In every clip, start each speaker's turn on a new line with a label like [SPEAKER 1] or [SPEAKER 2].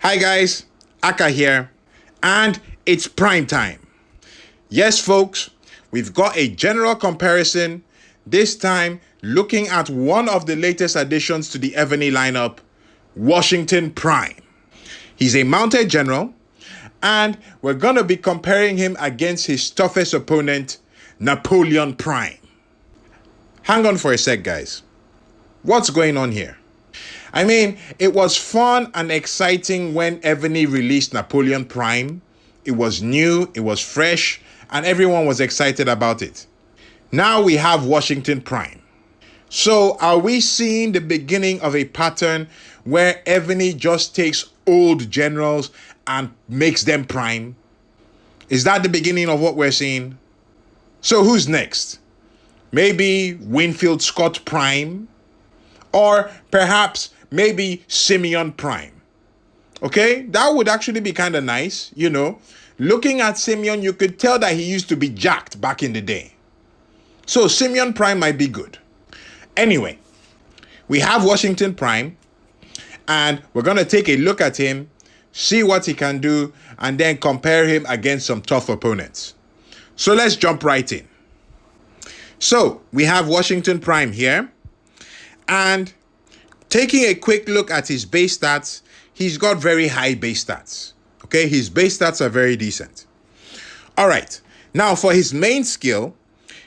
[SPEAKER 1] Hi guys, Aka here, and it's prime time. Yes folks, we've got a general comparison, this time looking at one of the latest additions to the Evony lineup, Washington Prime. He's a mounted general, and we're going to be comparing him against his toughest opponent, Napoleon Prime. Hang on for a sec guys, what's going on here? I mean, it was fun and exciting when Evony released Napoleon Prime. It was new, it was fresh, and everyone was excited about it. Now we have Washington Prime. So are we seeing the beginning of a pattern where Evony just takes old generals and makes them prime? Is that the beginning of what we're seeing? So who's next? Maybe Winfield Scott Prime? Or perhaps maybe Simeon Prime. Okay, that would actually be kind of nice, you know. Looking at Simeon, you could tell that he used to be jacked back in the day. So Simeon Prime might be good. Anyway, we have Washington Prime, and we're going to take a look at him, see what he can do, and then compare him against some tough opponents. So let's jump right in. So we have Washington Prime here, and taking a quick look at his base stats, he's got very high base stats. Okay, his base stats are very decent. All right, now for his main skill,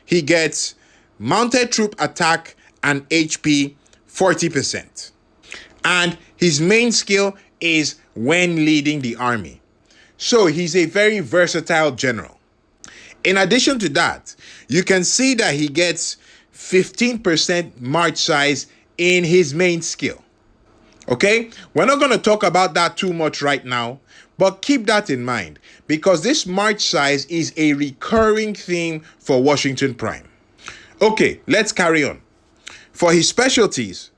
[SPEAKER 1] he gets mounted troop attack and HP 40%. And his main skill is when leading the army. So he's a very versatile general. In addition to that, you can see that he gets 15% march size in his main skill. Okay, we're not going to talk about that too much right now, but keep that in mind because this march size is a recurring theme for Washington Prime. Okay, let's carry on. For his specialties,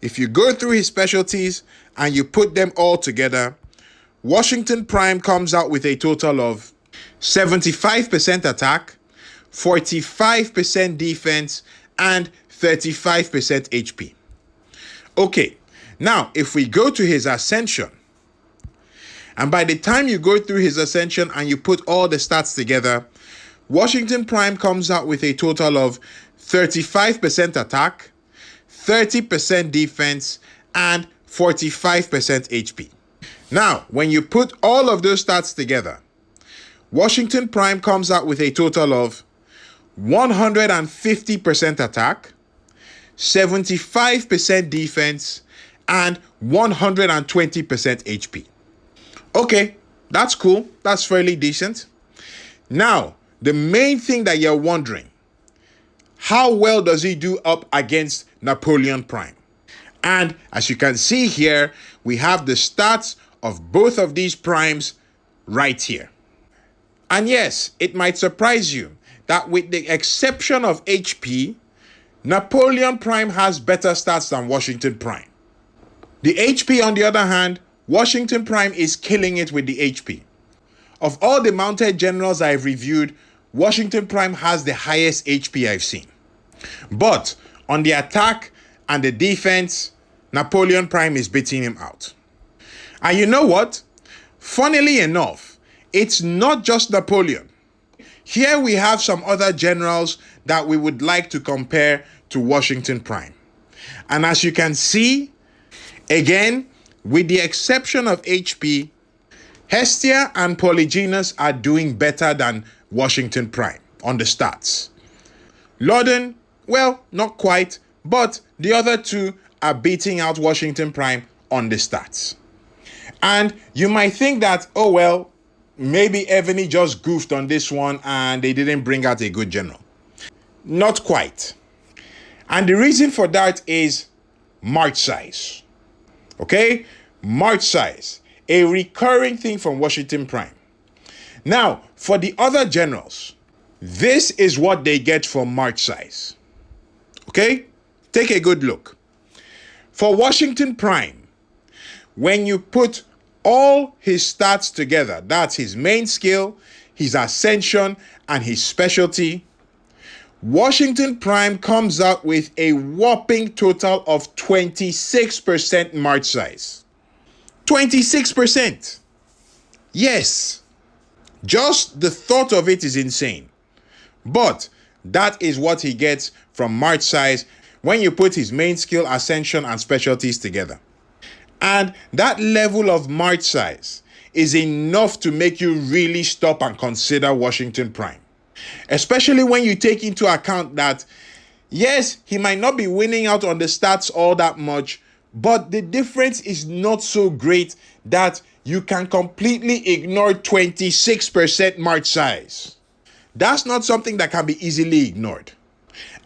[SPEAKER 1] if you go through his specialties and you put them all together, Washington Prime comes out with a total of 75% attack, 45% defense, and 35% HP. Okay, now if we go to his ascension, and by the time you go through his ascension and you put all the stats together, Washington Prime comes out with a total of 35% attack, 30% defense, and 45% HP. Now, when you put all of those stats together, Washington Prime comes out with a total of 150% attack, 75% defense, and 120% HP. Okay, that's cool. That's fairly decent. Now, the main thing that you're wondering, how well does he do up against Napoleon Prime? And as you can see here, we have the stats of both of these primes right here. And yes, it might surprise you that with the exception of HP, Napoleon Prime has better stats than Washington Prime. The HP, on the other hand, Washington Prime is killing it with the HP. Of all the mounted generals I've reviewed, Washington Prime has the highest HP I've seen. But on the attack and the defense, Napoleon Prime is beating him out. And you know what? Funnily enough, it's not just Napoleon. Here we have some other generals that we would like to compare to Washington Prime. And as you can see, again, with the exception of HP, Hestia and Polygenus are doing better than Washington Prime on the stats. Loudon, well, not quite, but the other two are beating out Washington Prime on the stats. And you might think that, oh well, maybe Evony just goofed on this one and they didn't bring out a good general. Not quite. And the reason for that is march size. Okay? March size. A recurring thing from Washington Prime. Now, for the other generals, this is what they get for march size. Okay? Take a good look. For Washington Prime, when you put all his stats together, that's his main skill, his ascension, and his specialty, Washington Prime comes out with a whopping total of 26% march size. 26%. Yes, just the thought of it is insane. But that is what he gets from March size when you put his main skill, ascension, and specialties together. And that level of March size is enough to make you really stop and consider Washington Prime. Especially when you take into account that, yes, he might not be winning out on the stats all that much, but the difference is not so great that you can completely ignore 26% March size. That's not something that can be easily ignored.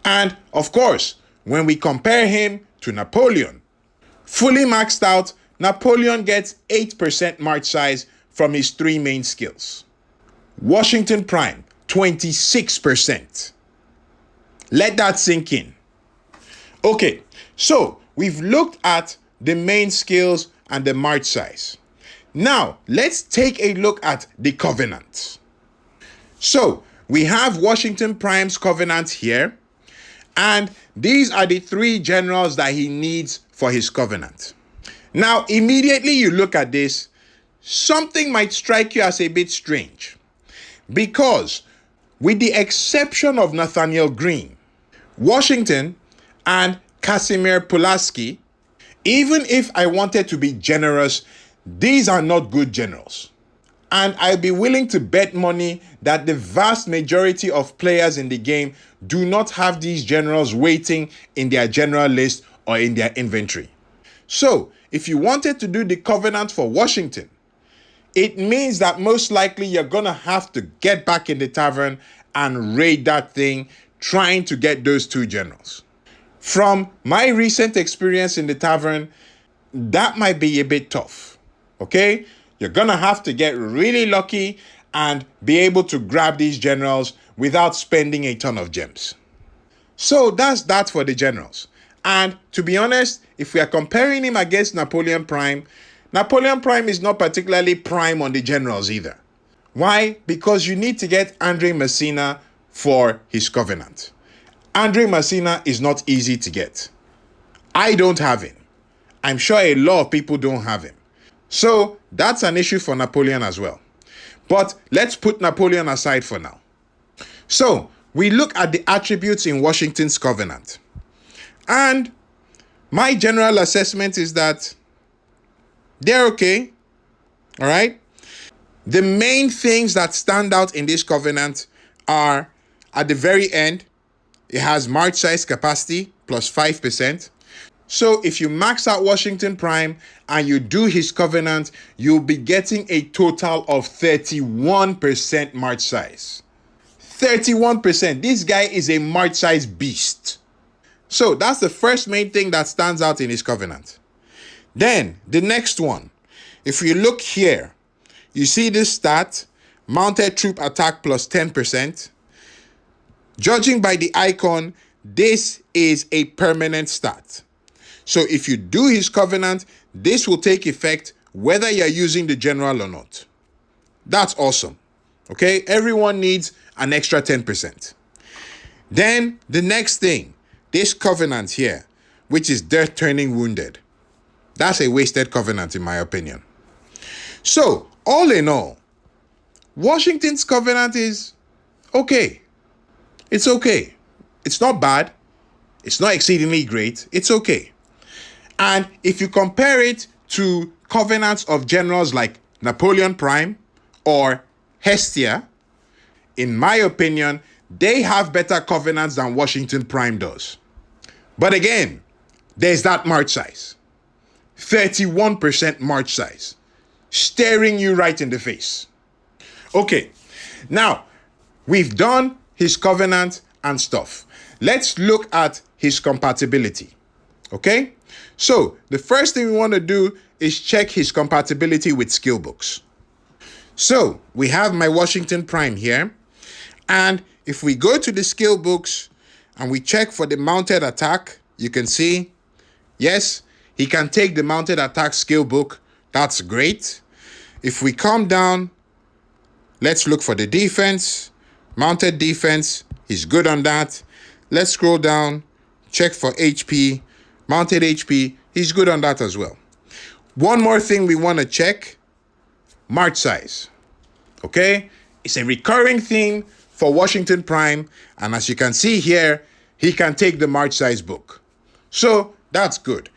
[SPEAKER 1] And of course, when we compare him to Napoleon, fully maxed out, Napoleon gets 8% March size from his three main skills. Washington Prime, 26%. Let that sink in. Okay, so we've looked at the main skills and the March size. Now, let's take a look at the Covenant. So, we have Washington Prime's Covenant here, and these are the three generals that he needs for his Covenant. Now, immediately you look at this, something might strike you as a bit strange, because with the exception of Nathaniel Green, Washington, and Casimir Pulaski, even if I wanted to be generous, these are not good generals. And I'd be willing to bet money that the vast majority of players in the game do not have these generals waiting in their general list or in their inventory. So, if you wanted to do the Covenant for Washington, it means that most likely you're going to have to get back in the tavern and raid that thing, trying to get those two generals. From my recent experience in the tavern, that might be a bit tough. Okay? You're going to have to get really lucky and be able to grab these generals without spending a ton of gems. So that's that for the generals. And to be honest, if we are comparing him against Napoleon Prime is not particularly prime on the generals either. Why? Because you need to get Andre Messina for his Covenant. Andre Messina is not easy to get. I don't have him. I'm sure a lot of people don't have him. So that's an issue for Napoleon as well. But let's put Napoleon aside for now. So we look at the attributes in Washington's Covenant. And my general assessment is that they're okay. All right. The main things that stand out in this Covenant are at the very end, it has March size capacity plus 5%. So if you max out Washington Prime and you do his Covenant, you'll be getting a total of 31% March size. 31%. This guy is a March size beast. So that's the first main thing that stands out in his Covenant. Then the next one, if you look here, you see this stat, mounted troop attack plus 10%. Judging by the icon, this is a permanent stat. So if you do his Covenant, this will take effect whether you're using the general or not. That's awesome. Okay, everyone needs an extra 10%. Then the next thing, this Covenant here, which is Death Turning Wounded. That's a wasted Covenant in my opinion. So, all in all, Washington's Covenant is okay. It's okay. It's not bad. It's not exceedingly great. It's okay. And if you compare it to Covenants of generals like Napoleon Prime or Hestia, in my opinion, they have better Covenants than Washington Prime does. But again, there's that March size. 31% March size. Staring you right in the face. Okay, now we've done his Covenant and stuff. Let's look at his compatibility. Okay, so the first thing we want to do is check his compatibility with skill books. So we have my Washington Prime here. And if we go to the skill books and we check for the mounted attack, you can see, yes, he can take the mounted attack skill book. That's great. If we come down, let's look for the defense. Mounted defense, he's good on that. Let's scroll down, check for HP. Mounted HP, he's good on that as well. One more thing we want to check, march size. Okay? It's a recurring theme for Washington Prime, and as you can see here, he can take the march size book. So that's good.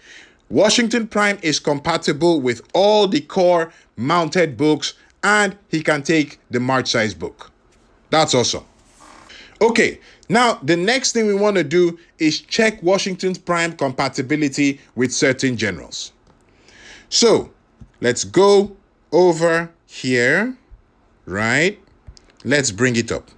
[SPEAKER 1] Washington Prime is compatible with all the core mounted books, and he can take the march size book. That's awesome. Okay, now the next thing we want to do is check Washington Prime compatibility with certain generals. So let's go over here, right? Let's bring it up.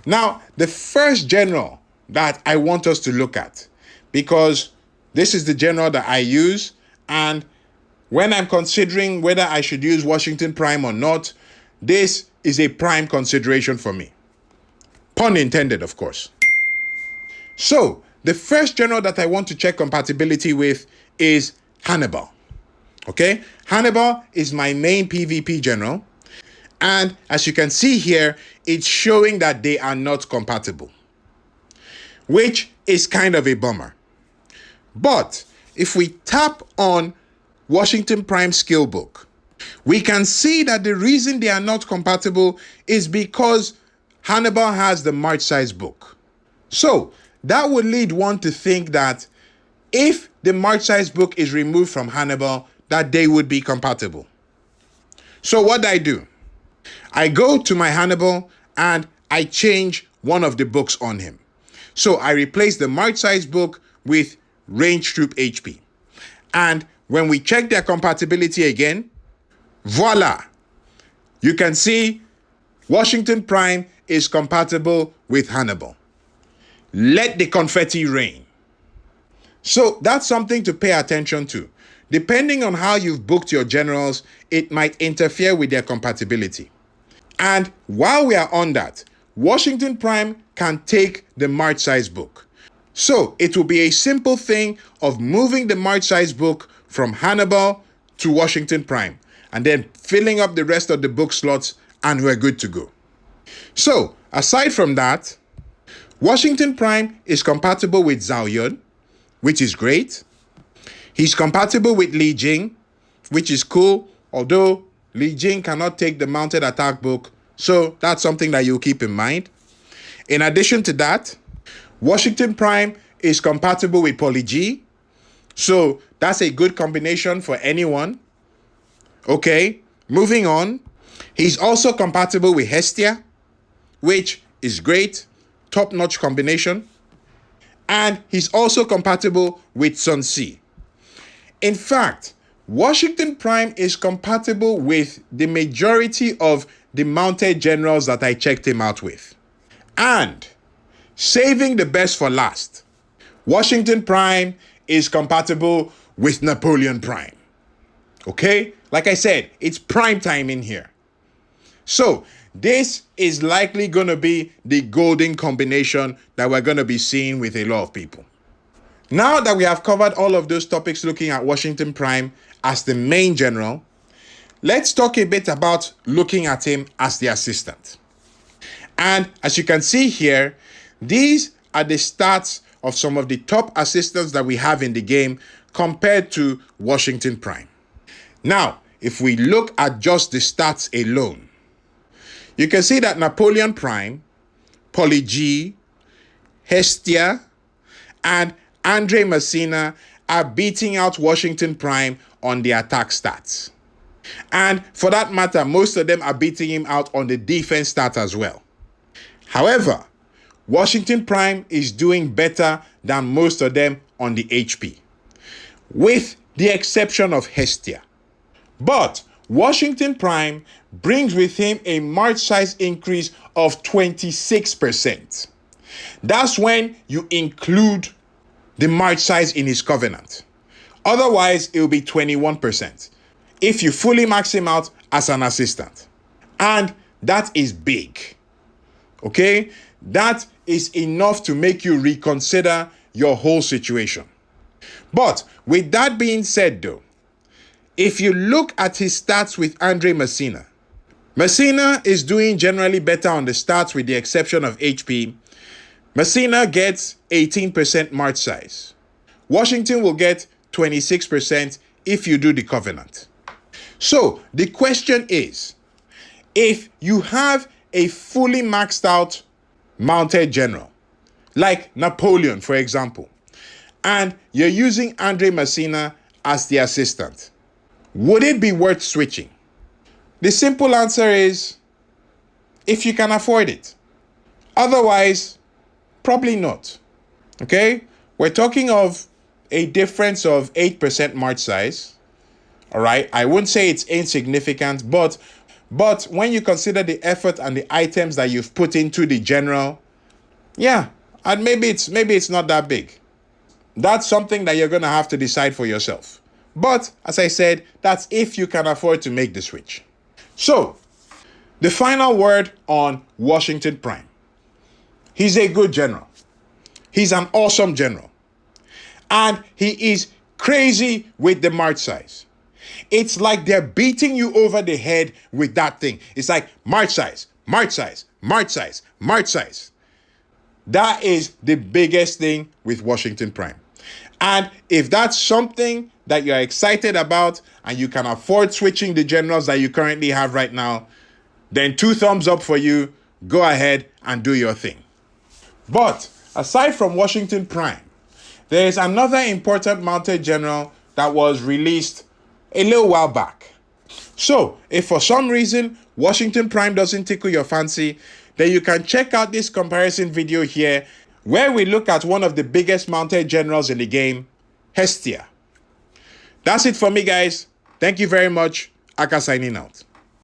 [SPEAKER 1] Now, the first general that I want us to look at, because this is the general that I use, and when I'm considering whether I should use Washington Prime or not, this is a prime consideration for me. Pun intended, of course. So, the first general that I want to check compatibility with is Hannibal. Okay? Hannibal is my main PvP general. And as you can see here, it's showing that they are not compatible, which is kind of a bummer. But if we tap on Washington Prime skill book, we can see that the reason they are not compatible is because Hannibal has the march size book. So that would lead one to think that if the march size book is removed from Hannibal, that they would be compatible. So what do? I go to my Hannibal and I change one of the books on him. So I replace the march size book with range troop HP. And when we check their compatibility again, voila! You can see Washington Prime is compatible with Hannibal. Let the confetti rain. So that's something to pay attention to. Depending on how you've booked your generals, it might interfere with their compatibility. And while we are on that, Washington Prime can take the march size book. So it will be a simple thing of moving the march size book from Hannibal to Washington Prime and then filling up the rest of the book slots, and we're good to go. So aside from that, Washington Prime is compatible with Zhao Yun, which is great. He's compatible with Li Jing, which is cool, although Li Jing cannot take the mounted attack book, so that's something that you'll keep in mind. In addition to that, Washington Prime is compatible with Poly G, so that's a good combination for anyone. Okay, moving on. He's also compatible with Hestia, which is great, top-notch combination. And he's also compatible with Sun Ce. In fact, Washington Prime is compatible with the majority of the mounted generals that I checked him out with. And saving the best for last, Washington Prime is compatible with Napoleon Prime. Okay? Like I said, it's prime time in here. So this is likely going to be the golden combination that we're going to be seeing with a lot of people. Now that we have covered all of those topics looking at Washington Prime as the main general, let's talk a bit about looking at him as the assistant. And as you can see here, these are the stats of some of the top assistants that we have in the game compared to Washington Prime. Now, if we look at just the stats alone, you can see that Napoleon Prime, Poly G, Hestia, and Andre Messina are beating out Washington Prime on the attack stats. And for that matter, most of them are beating him out on the defense stats as well. However, Washington Prime is doing better than most of them on the HP, with the exception of Hestia. But Washington Prime brings with him a march size increase of 26%. That's when you include the march size in his covenant. Otherwise, it will be 21% if you fully max him out as an assistant. And that is big. Okay? That is enough to make you reconsider your whole situation. But with that being said though, if you look at his stats with Andre Messina, Messina is doing generally better on the stats with the exception of HP. Messina gets 18% march size. Washington will get 26%, if you do the covenant. So the question is, if you have a fully maxed out mounted general, like Napoleon, for example, and you're using Andre Messina as the assistant, would it be worth switching? The simple answer is, if you can afford it. Otherwise, probably not. Okay? We're talking of a difference of 8% march size. All right? I wouldn't say it's insignificant, but when you consider the effort and the items that you've put into the general, yeah, and maybe it's not that big. That's something that you're going to have to decide for yourself. But as I said, that's if you can afford to make the switch. So, the final word on Washington Prime. He's a good general. He's an awesome general. And he is crazy with the march size. It's like they're beating you over the head with that thing. It's like march size, march size, march size, march size. That is the biggest thing with Washington Prime. And if that's something that you're excited about and you can afford switching the generals that you currently have right now, then 2 thumbs up for you. Go ahead and do your thing. But aside from Washington Prime, there is another important mounted general that was released a little while back. So if for some reason Washington Prime doesn't tickle your fancy, then you can check out this comparison video here where we look at one of the biggest mounted generals in the game, Hestia. That's it for me, guys. Thank you very much. Aka signing out.